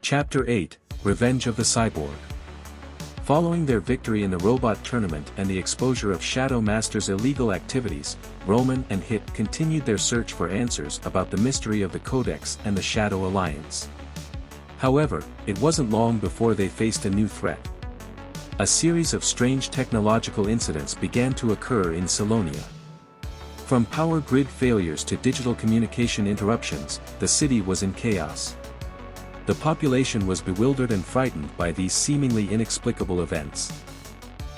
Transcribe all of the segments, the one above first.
Chapter 8, Revenge of the Cyborg. Following their victory in the robot tournament and the exposure of Shadow Master's illegal activities, Róman and Hit continued their search for answers about the mystery of the Codex and the Shadow Alliance. However, it wasn't long before they faced a new threat. A series of strange technological incidents began to occur in Celonia. From power grid failures to digital communication interruptions, the city was in chaos. The population was bewildered and frightened by these seemingly inexplicable events.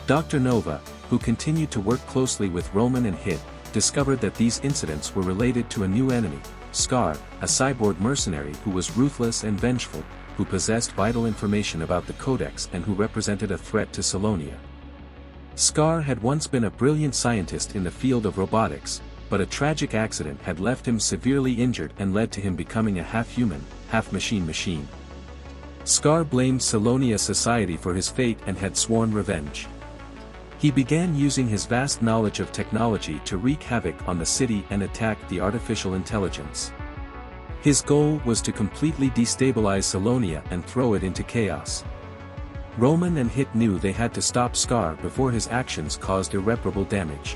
Dr. Nova, who continued to work closely with Róman and Hit, discovered that these incidents were related to a new enemy, Scar, a cyborg mercenary who was ruthless and vengeful, who possessed vital information about the Codex and who represented a threat to Celonia. Scar had once been a brilliant scientist in the field of robotics, but a tragic accident had left him severely injured and led to him becoming a half-human, half-machine. Scar blamed Celonia society for his fate and had sworn revenge. He began using his vast knowledge of technology to wreak havoc on the city and attack the artificial intelligence. His goal was to completely destabilize Celonia and throw it into chaos. Róman and Hit knew they had to stop Scar before his actions caused irreparable damage.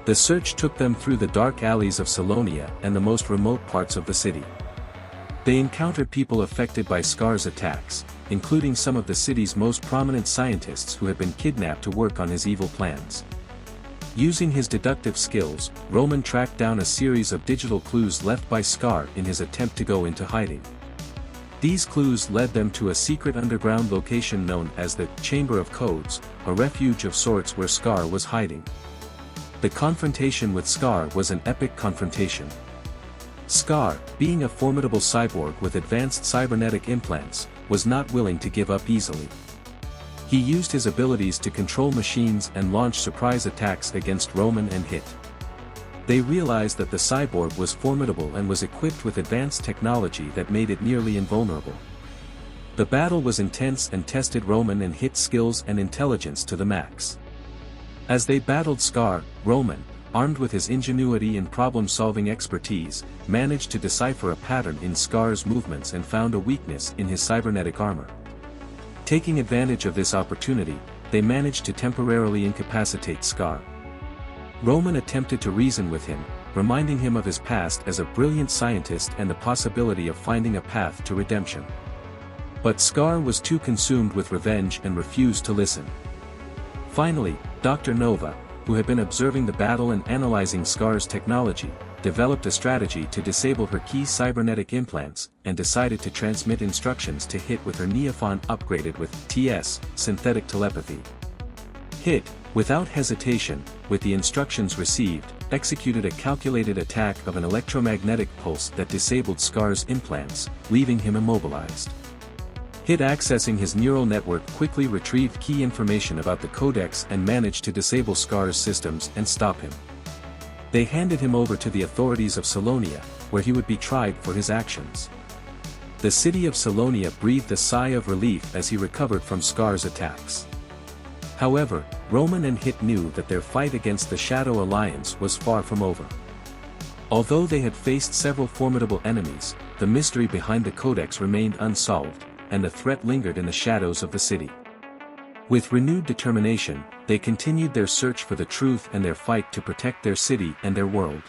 The search took them through the dark alleys of Celonia and the most remote parts of the city. They encountered people affected by Scar's attacks, including some of the city's most prominent scientists who had been kidnapped to work on his evil plans. Using his deductive skills, Róman tracked down a series of digital clues left by Scar in his attempt to go into hiding. These clues led them to a secret underground location known as the Chamber of Codes, a refuge of sorts where Scar was hiding. The confrontation with Scar was an epic confrontation. Scar, being a formidable cyborg with advanced cybernetic implants, was not willing to give up easily. He used his abilities to control machines and launch surprise attacks against Róman and Hit. They realized that the cyborg was formidable and was equipped with advanced technology that made it nearly invulnerable. The battle was intense and tested Róman and Hit's skills and intelligence to the max. As they battled Scar, Róman, armed with his ingenuity and problem-solving expertise, managed to decipher a pattern in Scar's movements and found a weakness in his cybernetic armor. Taking advantage of this opportunity, they managed to temporarily incapacitate Scar. Róman attempted to reason with him, reminding him of his past as a brilliant scientist and the possibility of finding a path to redemption. But Scar was too consumed with revenge and refused to listen. Finally, Dr. Nova, who had been observing the battle and analyzing Scar's technology, developed a strategy to disable her key cybernetic implants, and decided to transmit instructions to Hit with her Neophon upgraded with TS, synthetic telepathy. Hit, without hesitation, with the instructions received, executed a calculated attack of an electromagnetic pulse that disabled Scar's implants, leaving him immobilized. Hit, accessing his neural network, quickly retrieved key information about the Codex and managed to disable Scar's systems and stop him. They handed him over to the authorities of Celonia, where he would be tried for his actions. The city of Celonia breathed a sigh of relief as he recovered from Scar's attacks. However, Róman and Hit knew that their fight against the Shadow Alliance was far from over. Although they had faced several formidable enemies, the mystery behind the Codex remained unsolved, and the threat lingered in the shadows of the city. With renewed determination, they continued their search for the truth and their fight to protect their city and their world.